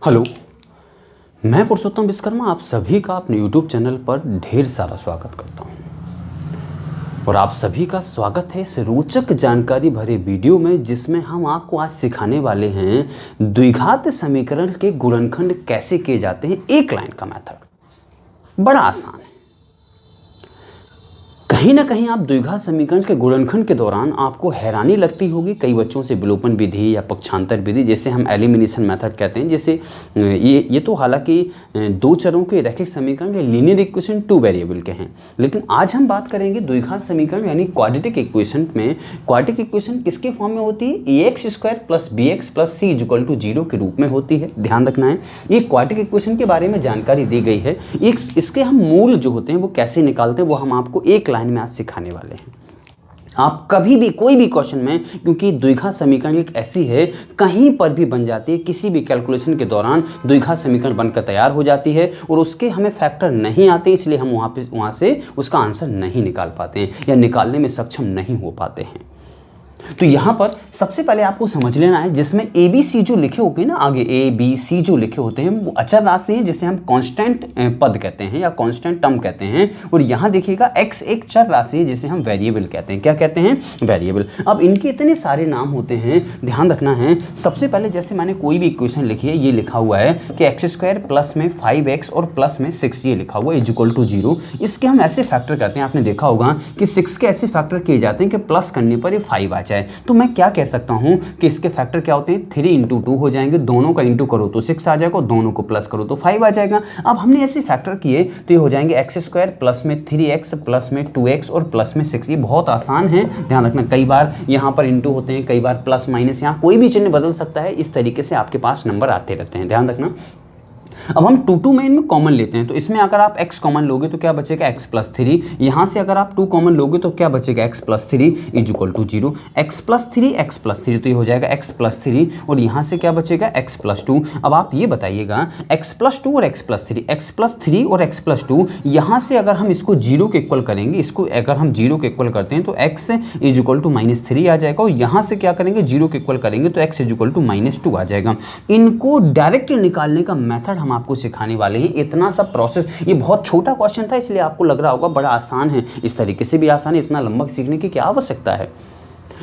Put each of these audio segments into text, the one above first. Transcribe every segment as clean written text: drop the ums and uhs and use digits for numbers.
Hello, मैं पुरुषोत्तम विश्वकर्मा आप सभी का अपने YouTube चैनल पर ढेर सारा स्वागत करता हूं। और आप सभी का स्वागत है इस रोचक जानकारी भरे वीडियो में, जिसमें हम आपको आज सिखाने वाले हैं द्विघात समीकरण के गुणनखंड कैसे किए जाते हैं। एक लाइन का मेथड बड़ा आसान है। कहीं ना कहीं आप द्विघात समीकरण के गुणनखंड के दौरान आपको हैरानी लगती होगी। कई बच्चों से विलोपन विधि या पक्षांतर विधि, जैसे हम एलिमिनेशन मेथड कहते हैं, जैसे ये तो हालांकि दो चरों के रैखिक समीकरण या लीनियर इक्वेशन टू वेरिएबल के हैं, लेकिन आज हम बात करेंगे द्विघात समीकरण यानी क्वाड्रेटिक इक्वेशन में। क्वाड्रेटिक इक्वेशन किसके फॉर्म में होती है? ax² + bx + c = 0 के रूप में होती है। ध्यान रखना है, ये क्वाड्रेटिक इक्वेशन के बारे में जानकारी दी गई है। इसके हम मूल जो होते हैं वो कैसे निकालते हैं वो हम आपको एक लाइन में आज सिखाने वाले हैं। आप कभी भी कोई भी क्वेश्चन में, क्योंकि द्विघात समीकरण एक ऐसी है कहीं पर भी बन जाती है, किसी भी कैलकुलेशन के दौरान द्विघात समीकरण बनकर तैयार हो जाती है और उसके हमें फैक्टर नहीं आते, इसलिए हम वहाँ से उसका आंसर नहीं निकाल पाते हैं या निकालने में सक्षम नहीं हो पाते हैं। तो यहाँ पर सबसे पहले आपको समझ लेना है, जिसमें ए बी सी जो लिखे होते हैं ना, आगे ए बी सी जो लिखे होते हैं वो अचर राशि हैं, जिसे हम कांस्टेंट पद कहते हैं या कांस्टेंट टर्म कहते हैं। और यहाँ देखिएगा एक्स एक चर राशि है, जिसे हम वेरिएबल कहते हैं। क्या कहते हैं? वेरिएबल। अब इनके इतने सारे नाम होते हैं, ध्यान रखना है। सबसे पहले जैसे मैंने कोई भी इक्वेशन लिखी है, ये लिखा हुआ है कि x² प्लस में 5x और प्लस में 6 ये लिखा हुआ है = 0। इसके हम ऐसे फैक्टर करते हैं, आपने देखा होगा कि 6 के ऐसे फैक्टर किए जाते हैं कि प्लस करने पर ये 5 आ जाए। तो मैं क्या कह सकता हूं कि इसके फैक्टर क्या होते हैं? 3 × 2 हो जाएंगे। दोनों का इंटू करो तो 6 आ जाएगा, दोनों को प्लस करो तो 5 आ जाएगा। अब हमने ऐसे फैक्टर किए तो ये हो जाएंगे x² प्लस में 3x प्लस में 2x और प्लस में 6। ये बहुत आसान है, ध्यान रखना। कई बार यहाँ पर इंटू होते हैं, कई बार प्लस माइनस, यहाँ कोई भी चिन्ह बदल सकता है। इस तरीके से आपके पास नंबर आते रहते हैं, ध्यान रखना। अब हम 2 में इनमें कॉमन लेते हैं, तो इसमें अगर आप x कॉमन लोगे तो क्या बचेगा? x + 3। यहाँ से अगर आप 2 कॉमन लोगे तो क्या बचेगा? x + 3 = 0। x + 3 x + 3 तो ये हो जाएगा x + 3 और यहाँ से क्या बचेगा? x + 2। अब आप ये बताइएगा x + 2 और x + 3, x + 3 और x + 2, यहाँ से अगर हम इसको 0 के इक्वल करेंगे, इसको अगर हम 0 के इक्वल करते हैं तो x = -3 आ जाएगा और यहाँ से क्या करेंगे? 0 के इक्वल करेंगे तो x = -2 आ जाएगा। इनको डायरेक्ट निकालने का मेथड हम आपको सिखाने वाले हैं। इतना सा प्रोसेस, ये बहुत छोटा क्वेश्चन था इसलिए आपको लग रहा होगा बड़ा आसान है। इस तरीके से भी आसान है, इतना लंबा सीखने की क्या आवश्यकता है,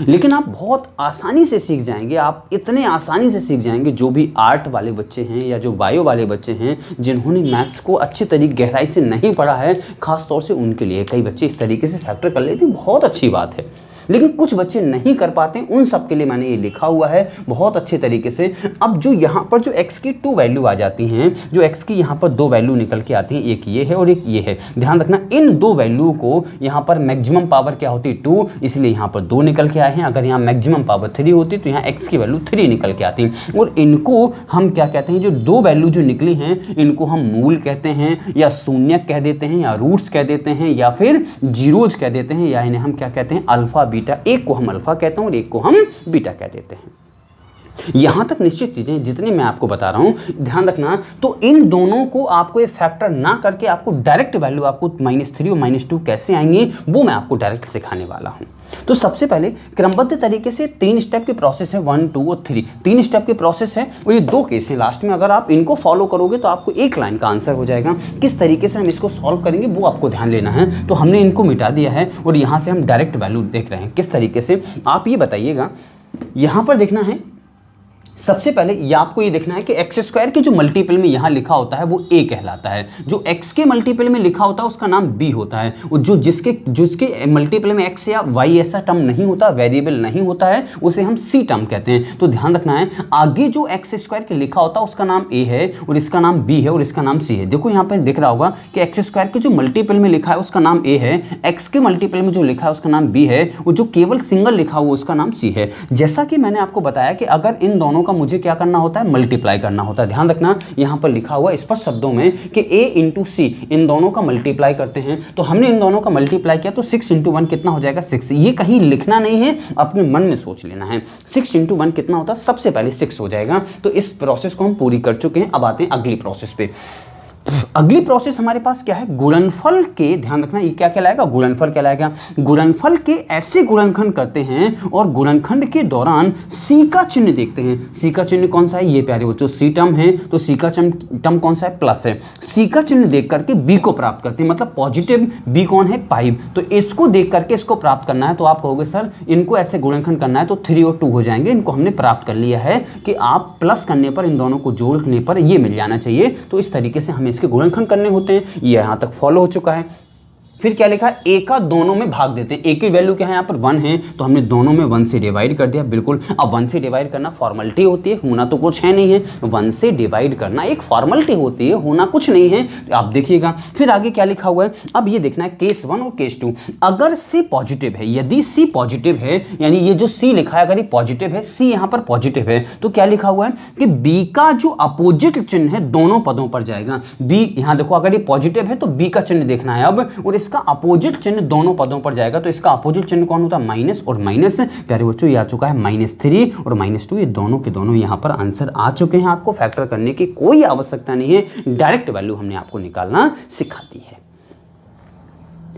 लेकिन आप बहुत आसानी से सीख जाएंगे। आप इतने आसानी से सीख जाएंगे, जो भी आर्ट वाले बच्चे हैं या जो बायो वाले बच्चे हैं, जिन्होंने मैथ्स को अच्छी तरीके गहराई से नहीं पढ़ा है, खास तौर से उनके लिए। कई बच्चे इस तरीके से फैक्टर कर लेते हैं, बहुत अच्छी बात है, लेकिन कुछ बच्चे नहीं कर पाते। उन सब के लिए मैंने ये लिखा हुआ है बहुत अच्छे तरीके से। अब जो यहाँ पर जो x की 2 वैल्यू आ जाती हैं, जो x की यहाँ पर 2 वैल्यू निकल के आती हैं, एक ये है और एक ये है। ध्यान रखना, इन 2 वैल्यू को यहाँ पर मैक्सिमम पावर क्या होती है? 2, इसलिए यहाँ पर 2 निकल के आए हैं। अगर यहाँ मैक्सिमम पावर 3 होती तो यहाँ x की वैल्यू 3 निकल के आती। और इनको हम क्या कहते हैं? जो 2 वैल्यू जो निकली हैं, इनको हम मूल कहते हैं या शून्यक कह देते हैं या रूट्स कह देते हैं या फिर जीरोज कह देते हैं, या इन्हें हम क्या कहते हैं? Alpha beta. एक को हम अल्फा कहते हैं और एक को हम बीटा कह देते हैं। यहां तक निश्चित चीजें जितनी मैं आपको बता रहा हूं, ध्यान रखना। तो इन दोनों को आपको ये फैक्टर ना करके आपको डायरेक्ट वैल्यू, आपको -3 और -2 कैसे आएंगे वो मैं आपको डायरेक्ट सिखाने वाला हूं। तो सबसे पहले क्रमबद्ध तरीके से 3 स्टेप की प्रोसेस है, 1, 2 और 3। 3 स्टेप की प्रोसेस है और ये 2 केस है लास्ट में। अगर आप इनको फॉलो करोगे तो आपको एक लाइन का आंसर हो जाएगा। किस तरीके से हम इसको सॉल्व करेंगे वो आपको ध्यान लेना है। तो हमने इनको मिटा दिया है और यहाँ से हम डायरेक्ट वैल्यू देख रहे हैं। किस तरीके से आप ये बताइएगा, यहाँ पर देखना है। सबसे पहले ये आपको ये देखना है कि x² के जो मल्टीपल में यहाँ लिखा होता है वो a कहलाता है, जो x के मल्टीपल में लिखा होता है उसका नाम b होता है, और जो जिसके मल्टीपल में x या y ऐसा टर्म नहीं होता, वेरिएबल नहीं होता है, उसे हम c टर्म कहते हैं। तो ध्यान रखना है, आगे जो x² के लिखा होता है उसका नाम a है और इसका नाम b है और इसका नाम c है। देखो यहाँ पर दिख रहा होगा कि x² के जो मल्टीपल में लिखा है उसका नाम a है, x के मल्टीपल में जो लिखा है उसका नाम b है और जो केवल सिंगल लिखा हुआ उसका नाम c है। जैसा कि मैंने आपको बताया कि अगर इन दोनों मुझे क्या करना होता है? मल्टीप्लाई करना होता है। ध्यान रखना, यहां पर लिखा हुआ स्पष्ट शब्दों में कि a × c, इन दोनों का मल्टीप्लाई करते हैं। तो हमने इन दोनों का मल्टीप्लाई किया तो 6 × 1 कितना हो जाएगा? 6। ये कहीं लिखना नहीं है, अपने मन में सोच लेना है। 6 × 1 कितना होता है? सबसे पहले 6 हो जाएगा। तो इस प्रोसेस को हम पूरी कर चुके हैं। अब आते हैं अगली प्रोसेस पे। अगली प्रोसेस हमारे पास क्या है, गुणनफल के, ध्यान रखना ये क्या कहलाएगा, गुणनफल कहलाएगा। गुणनफल के ऐसे गुणनखंड करते हैं और गुणनखंड के दौरान सी का चिन्ह देखते हैं। सी का चिन्ह कौन सा है, ये प्यारे बच्चों सी टर्म है, तो सी का टर्म कौन सा है, प्लस है। सी का चिन्ह देख करके बी को प्राप्त करते हैं, मतलब पॉजिटिव बी कौन है, 5, तो इसको देख करके इसको प्राप्त करना है। तो आप कहोगे सर इनको ऐसे गुणनखंड करना है तो 3 और 2 हो जाएंगे, इनको हमने प्राप्त कर लिया है कि आप प्लस करने पर इन दोनों को जोड़ने पर ये मिल जाना चाहिए। तो इस तरीके से हमें इसके गुणनखंड करने होते हैं। ये यहां तक फॉलो हो चुका है। फिर क्या लिखा है, ए का दोनों में भाग देते हैं। ए की वैल्यू क्या है यहाँ पर 1 है, तो हमने दोनों में 1 से डिवाइड कर दिया। बिल्कुल, अब 1 से डिवाइड करना फॉर्मेलिटी होती है, होना तो कुछ है नहीं है। 1 से डिवाइड करना एक फॉर्मेलिटी होती है, होना कुछ नहीं है। तो आप देखिएगा फिर आगे क्या लिखा हुआ है। अब ये देखना है केस 1 और केस 2। अगर सी पॉजिटिव है, यदि सी पॉजिटिव है, यानी ये जो सी लिखा है अगर ये पॉजिटिव है, सी यहाँ पर पॉजिटिव है, तो क्या लिखा हुआ है कि बी का जो अपोजिट चिन्ह है दोनों पदों पर जाएगा। बी यहाँ देखो, अगर ये पॉजिटिव है तो बी का चिन्ह देखना है अब, और इसका अपोजिट चिन्ह दोनों पदों पर जाएगा। तो इसका अपोजिट चिन्ह कौन होता है, माइनस और माइनस। प्यारे बच्चों ये आ चुका है -3 और -2, ये दोनों के दोनों यहाँ पर आंसर आ चुके हैं। आपको फैक्टर करने की कोई आवश्यकता नहीं है, डायरेक्ट वैल्यू हमने आपको निकालना सिखा दी है।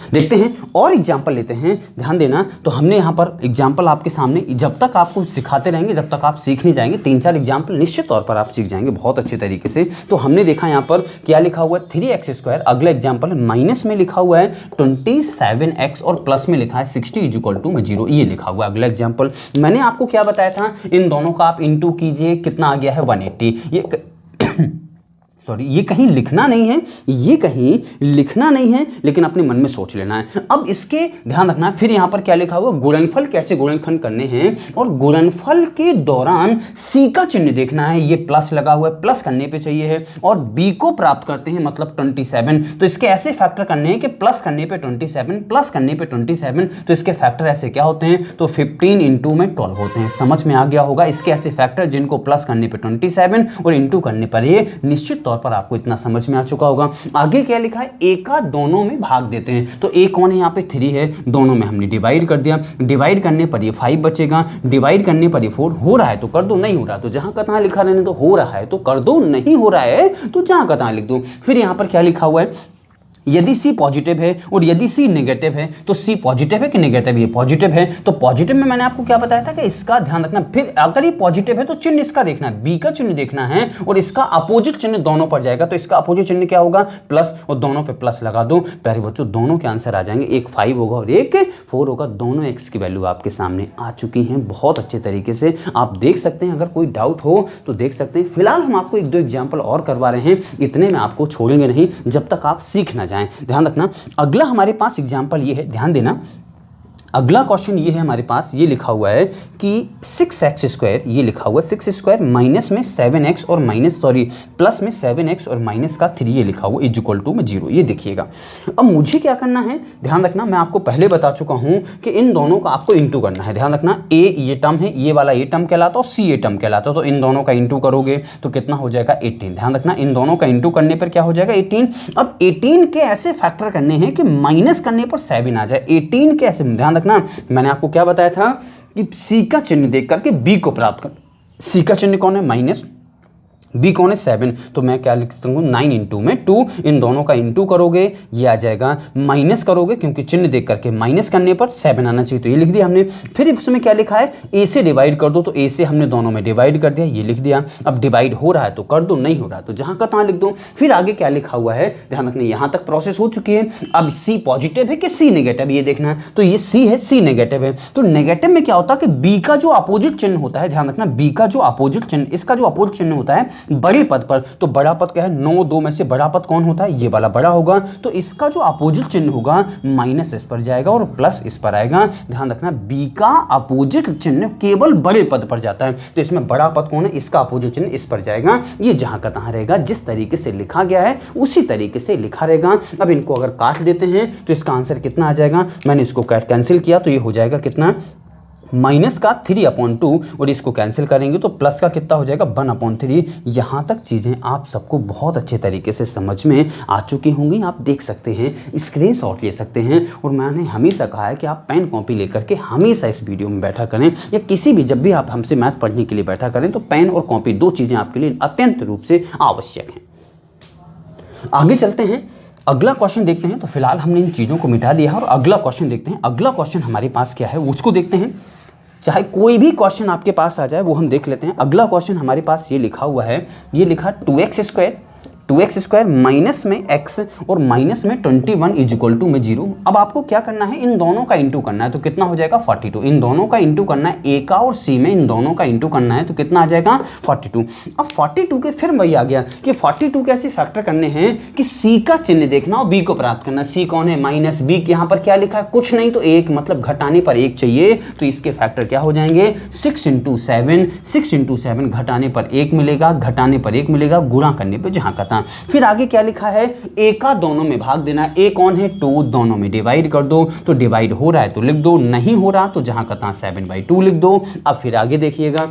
देखते हैं और एग्जाम्पल लेते हैं, ध्यान देना। तो हमने यहाँ पर एग्जाम्पल आपके सामने, जब तक आपको सिखाते रहेंगे जब तक आप सीख नहीं जाएंगे, 3-4 एग्जाम्पल निश्चित तौर पर आप सीख जाएंगे बहुत अच्छे तरीके से। तो हमने देखा यहाँ पर क्या लिखा हुआ है, 3x²। अगला एग्जाम्पल माइनस में लिखा हुआ है 27x और प्लस में लिखा है 60 = 0, ये लिखा हुआ है अगला एग्जाम्पल। मैंने आपको क्या बताया था, इन दोनों का आप इंटू कीजिए, कितना आ गया है 180। ये कहीं लिखना नहीं है, ये कहीं लिखना नहीं है, लेकिन अपने मन में सोच लेना है। अब इसके ध्यान रखना है। फिर यहां पर क्या लिखा हुआ, गुणनफल कैसे गुणनखंड करने हैं, और गुणनफल के दौरान सी का चिन्ह देखना है। ये प्लस लगा हुआ है, प्लस करने पे चाहिए है, और बी को प्राप्त करते हैं मतलब 27। तो इसके ऐसे फैक्टर करने हैं कि प्लस करने पे 27, प्लस करने पे 27, तो इसके फैक्टर ऐसे क्या होते हैं, तो 15 × में 12 होते हैं। समझ में आ गया होगा इसके ऐसे फैक्टर, जिनको प्लस करने पे 27 और इंटू करने पर ये, निश्चित पर आपको इतना समझ में आ चुका होगा। आगे क्या लिखा है, ए का दोनों में भाग देते हैं। तो ए कौन है, यहाँ पे 3 है, दोनों में हमने डिवाइड कर दिया। डिवाइड करने पर ये 5 बचेगा, डिवाइड करने पर ये 4। हो रहा है तो कर दो, नहीं हो रहा तो जहां का तहां लिखा रहने दो। हो रहा है तो कर दो, नहीं हो रहा है तो जहां का तहां लिख दो। फिर यहां पर क्या लिखा हुआ है, यदि सी पॉजिटिव है और यदि सी नेगेटिव है, तो सी पॉजिटिव है कि नेगेटिव, ये पॉजिटिव है। तो पॉजिटिव में मैंने आपको क्या बताया था कि इसका ध्यान रखना। फिर अगर ये पॉजिटिव है तो चिन्ह इसका देखना है, बी का चिन्ह देखना है, और इसका अपोजिट चिन्ह दोनों पर जाएगा। तो इसका अपोजिट चिन्ह क्या होगा, प्लस, और दोनों पे प्लस लगा दो। प्यारे बच्चों दोनों के आंसर आ जाएंगे, एक 5 होगा और एक 4 होगा। दोनों एक्स की वैल्यू आपके सामने आ चुकी हैं बहुत अच्छे तरीके से, आप देख सकते हैं। अगर कोई डाउट हो तो देख सकते हैं। फिलहाल हम आपको 1-2 एग्जाम्पल और करवा रहे हैं, इतने में आपको छोड़ेंगे नहीं जब तक आप सीख ना जाएं, ध्यान रखना। अगला हमारे पास एग्जाम्पल ये है, ध्यान देना। अगला क्वेश्चन ये है हमारे पास, ये लिखा हुआ है कि 6x², ये लिखा हुआ है 6² माइनस में 7x और प्लस में 7x और माइनस का 3, ये लिखा हुआ = 0। ये देखिएगा। अब मुझे क्या करना है, ध्यान रखना। मैं आपको पहले बता चुका हूं कि इन दोनों का आपको इंटू करना है। ध्यान रखना, ए ये टर्म है, ये वाला ये टर्म कहलाता है, और सी ये टर्म कहलाता है। तो इन दोनों का इंटू करोगे तो कितना हो जाएगा, 18। ध्यान रखना, इन दोनों का इंटू करने पर क्या हो जाएगा, 18। अब 18 के ऐसे फैक्टर करने हैं कि माइनस करने पर 7 आ जाए। 18 के ऐसे, ध्यान ना, मैंने आपको क्या बताया था कि सी का चिन्ह देख करके बी को प्राप्त कर। सी का चिन्ह कौन है, माइनस, बी कौन है, 7। तो मैं क्या लिख सकता हूँ, 9 × में 2, इन दोनों का इंटू करोगे ये आ जाएगा, माइनस करोगे क्योंकि चिन्ह देख करके माइनस करने पर 7 आना चाहिए, तो ये लिख दिया हमने। फिर इसमें क्या लिखा है, ए से डिवाइड कर दो, तो ए से हमने दोनों में डिवाइड कर दिया, ये लिख दिया। अब डिवाइड हो रहा है तो कर दो, नहीं हो रहा है तो जहां का तहां लिख दो। फिर आगे क्या लिखा हुआ है, ध्यान रखना, यहां तक प्रोसेस हो चुकी है। अब सी पॉजिटिव है कि सी नेगेटिव, ये देखना है। तो ये सी है, सी नेगेटिव है। तो नेगेटिव में क्या होता है कि बी का जो अपोजिट चिन्ह होता है, ध्यान रखना, बी का जो अपोजिट चिन्ह, इसका जो अपोजिट चिन्ह होता है बड़े पद पर, तो बड़ा पद क्या है, 9, 2 में से बड़ा पद कौन होता है, ये वाला बड़ा होगा। तो इसका जो अपोजिट चिन्ह होगा माइनस इस पर जाएगा और प्लस इस पर आएगा। ध्यान रखना, बी का अपोजिट चिन्ह केवल बड़े पद पर जाता है, तो इसमें बड़ा पद कौन है, इसका अपोजिट चिन्ह इस पर जाएगा। ये जहां का तहां रहेगा, जिस तरीके से लिखा गया है उसी तरीके से लिखा रहेगा। अब इनको अगर काट देते हैं तो इसका आंसर कितना आ जाएगा, मैंने इसको कैंसिल किया तो ये हो जाएगा कितना, माइनस का 3/2, और इसको कैंसिल करेंगे तो प्लस का कितना हो जाएगा, 1/3। यहाँ तक चीज़ें आप सबको बहुत अच्छे तरीके से समझ में आ चुकी होंगी। आप देख सकते हैं, स्क्रीनशॉट ले सकते हैं, और मैंने हमेशा कहा है कि आप पेन कॉपी लेकर के हमेशा इस वीडियो में बैठा करें, या किसी भी जब भी आप हमसे मैथ पढ़ने के लिए बैठा करें तो पेन और कॉपी 2 चीज़ें आपके लिए अत्यंत रूप से आवश्यक हैं। आगे चलते हैं, अगला क्वेश्चन देखते हैं। तो फिलहाल हमने इन चीज़ों को मिटा दिया है और अगला क्वेश्चन देखते हैं। अगला क्वेश्चन हमारे पास क्या है उसको देखते हैं। चाहे कोई भी क्वेश्चन आपके पास आ जाए वो हम देख लेते हैं। अगला क्वेश्चन हमारे पास ये लिखा हुआ है, ये लिखा 2x² माइनस में x और माइनस में 21 इज इक्वल टू में 0। अब आपको क्या करना है, इन दोनों का इंटू करना है। तो कितना हो जाएगा 42। इन दोनों का इंटू करना है, a का और c में इन दोनों का इंटू करना है। तो कितना आ जाएगा 42। अब 42 के फिर वही आ गया कि 42 कैसे फैक्टर करने हैं कि c का चिन्ह देखना और b को प्राप्त करना। c कौन है, माइनस b। यहाँ पर क्या लिखा है, कुछ नहीं तो 1, मतलब घटाने पर 1 चाहिए। तो इसके फैक्टर क्या हो जाएंगे 6 × 7, 6 × 7 घटाने पर 1 मिलेगा, घटाने पर 1 मिलेगा, गुणा करने पर जहाँ का। फिर आगे क्या लिखा है, a का दोनों में भाग देना। a कौन है 2, दोनों में डिवाइड कर दो। तो डिवाइड हो रहा है तो लिख दो, नहीं हो रहा तो जहां का तहां 7/2 लिख दो। अब फिर आगे देखिएगा,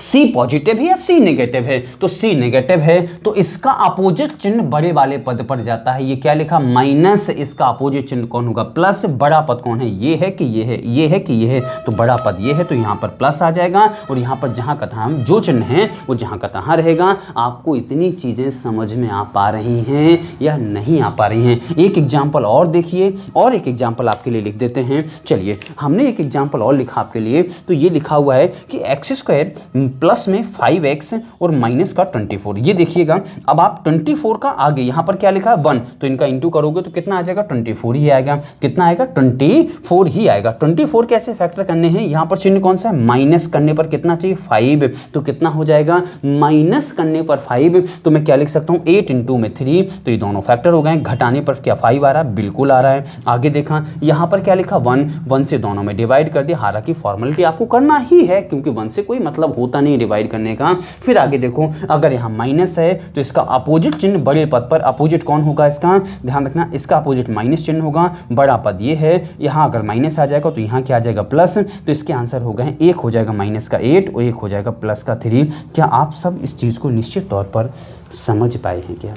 C पॉजिटिव है या C नेगेटिव है, तो C नेगेटिव है तो इसका अपोजिट चिन्ह बड़े वाले पद पर जाता है। ये क्या लिखा माइनस, इसका अपोजिट चिन्ह कौन होगा प्लस। बड़ा पद कौन है, ये है कि ये है, ये है कि ये है, तो बड़ा पद ये है तो यहाँ पर प्लस आ जाएगा और यहाँ पर जहाँ का तहाँ जो चिन्ह है वो जहाँ का तहाँ रहेगा। आपको इतनी चीज़ें समझ में आ पा रही हैं या नहीं आ पा रही हैं। एक एग्जाम्पल और देखिए, और एक एग्जाम्पल आपके लिए लिख देते हैं। चलिए हमने एक एग्जाम्पल और लिखा आपके लिए। तो ये लिखा हुआ है कि x² प्लस में 5x और माइनस का 24। ये देखिएगा, अब आप 24 का आगे यहाँ पर क्या लिखा है 1, तो इनका इंटू करोगे तो कितना आ जाएगा 24 ही आएगा। कितना आएगा 24 ही आएगा। 24 कैसे फैक्टर करने हैं, यहाँ पर चिन्ह कौन सा है, माइनस करने पर कितना चाहिए 5, तो कितना हो जाएगा माइनस करने पर 5। तो मैं क्या लिख सकता हूँ 8 × में 3, तो ये दोनों फैक्टर हो गए। घटाने पर क्या 5 आ रहा है, बिल्कुल आ रहा है। आगे देखा यहाँ पर क्या लिखा 1 से दोनों में डिवाइड कर दिया। हालांकि फॉर्मेलिटी आपको करना ही है क्योंकि 1 से कोई मतलब होता नहीं डिवाइड करने का। फिर आगे देखो, अगर यहाँ माइनस है तो इसका अपोजिट चिन्ह बड़े पद पर, अपोजिट कौन होगा इसका, ध्यान रखना इसका अपोजिट माइनस चिन्ह होगा। बड़ा पद ये है, यहाँ अगर माइनस आ जाएगा तो यहाँ क्या आ जाएगा प्लस। तो इसके आंसर हो गए, एक हो जाएगा माइनस का 8 और एक हो जाएगा प्लस का 3। क्या आप सब इस चीज़ को निश्चित तौर पर समझ पाए हैं क्या?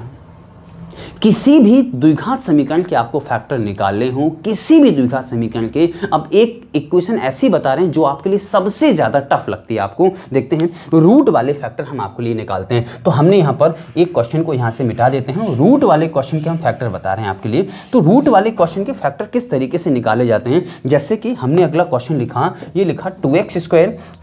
किसी भी द्विघात समीकरण के आपको फैक्टर निकालने हो, किसी भी द्विघात समीकरण के। अब एक इक्वेशन ऐसी बता रहे हैं जो आपके लिए सबसे ज़्यादा टफ लगती है आपको। देखते हैं, रूट वाले फैक्टर हम आपके लिए निकालते हैं। तो हमने यहाँ पर एक क्वेश्चन को यहाँ से मिटा देते हैं। रूट वाले क्वेश्चन के हम फैक्टर बता रहे हैं आपके लिए। तो रूट वाले क्वेश्चन के फैक्टर किस तरीके से निकाले जाते हैं, जैसे कि हमने अगला क्वेश्चन लिखा, ये लिखा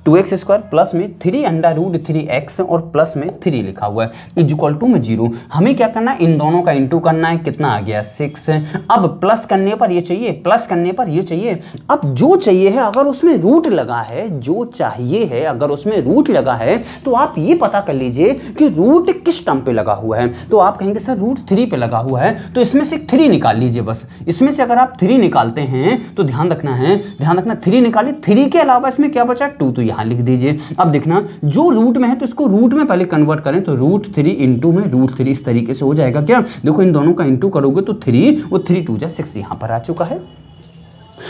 2x² प्लस में 3√3x और प्लस में 3 लिखा हुआ है इज इक्वल टू में 0। हमें क्या करना है, इन दोनों का इंटू करना है। कितना आ गया 6। अब प्लस करने पर ये चाहिए, प्लस करने पर ये चाहिए। अब जो चाहिए है अगर उसमें रूट लगा है, जो चाहिए है अगर उसमें रूट लगा है तो आप ये पता कर लीजिए कि रूट किस टर्म पे लगा हुआ है। तो आप कहेंगे सर रूट 3 पे लगा हुआ है, तो इसमें से 3 निकाल लीजिए बस। इसमें से अगर आप 3 निकालते हैं तो ध्यान रखना 3 निकालिए। 3 के अलावा इसमें क्या बचा 2, तो यहाँ लिख दीजिए। अब देखना जो रूट में है तो इसको रूट में पहले कन्वर्ट करें, तो √3 इंटू में √3 इस तरीके से हो जाएगा। क्या देखो, इन दोनों का इंटू करोगे तो 3 और 3 2 6 यहाँ पर आ चुका है।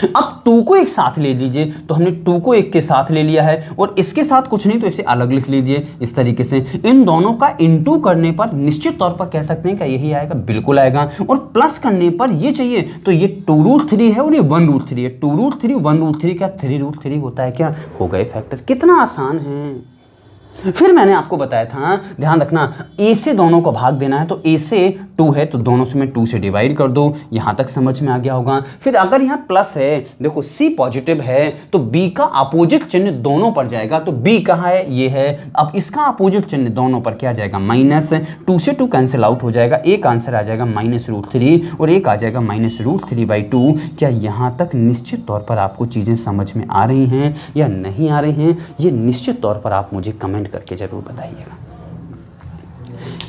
अब 2 को एक साथ ले लीजिए, तो हमने 2 को एक के साथ ले लिया है और इसके साथ कुछ नहीं तो इसे अलग लिख लीजिए इस तरीके से। इन दोनों का इंटू करने पर निश्चित तौर पर कह सकते हैं क्या यही आएगा, बिल्कुल आएगा। और प्लस करने पर ये चाहिए तो ये 2√3 है और ये 1√3 है। 2√3 1√3 क्या 3√3 होता है क्या, हो गए फैक्टर। कितना आसान है। फिर मैंने आपको बताया था, ध्यान रखना, a से दोनों को भाग देना है। तो a से 2 है तो दोनों से मैं 2 से डिवाइड कर दो। यहाँ तक समझ में आ गया होगा। फिर अगर यहाँ प्लस है, देखो c पॉजिटिव है तो b का अपोजिट चिन्ह दोनों पर जाएगा। तो b कहाँ है, ये है। अब इसका अपोजिट चिन्ह दोनों पर क्या जाएगा माइनस। 2 से 2 कैंसिल आउट हो जाएगा, एक आंसर आ जाएगा -√3 और एक आ जाएगा -√3/2। क्या यहाँ तक निश्चित तौर पर आपको चीज़ें समझ में आ रही हैं या नहीं आ रही हैं, ये निश्चित तौर पर आप मुझे कमेंट करके जरूर बताइएगा।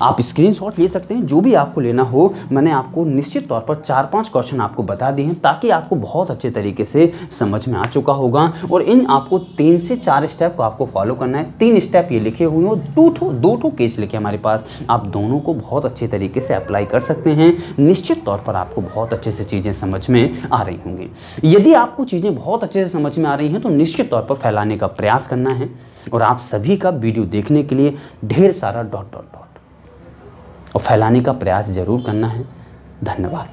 आप स्क्रीनशॉट ले सकते हैं, जो भी आपको लेना हो। मैंने आपको निश्चित तौर पर 4-5 क्वेश्चन आपको बता दिए हैं ताकि आपको बहुत अच्छे तरीके से समझ में आ चुका होगा। और इन आपको 3 से 4 स्टेप को आपको फॉलो करना है। 3 स्टेप ये लिखे हुए हैं, 2 केस लिखे हमारे पास। आप दोनों को बहुत अच्छे तरीके से अप्लाई कर सकते हैं। निश्चित तौर पर आपको बहुत अच्छे से चीज़ें समझ में आ रही होंगी। यदि आपको चीज़ें बहुत अच्छे से समझ में आ रही हैं तो निश्चित तौर पर फैलाने का प्रयास करना है। और आप सभी का वीडियो देखने के लिए ढेर सारा ... और फैलाने का प्रयास जरूर करना है। धन्यवाद।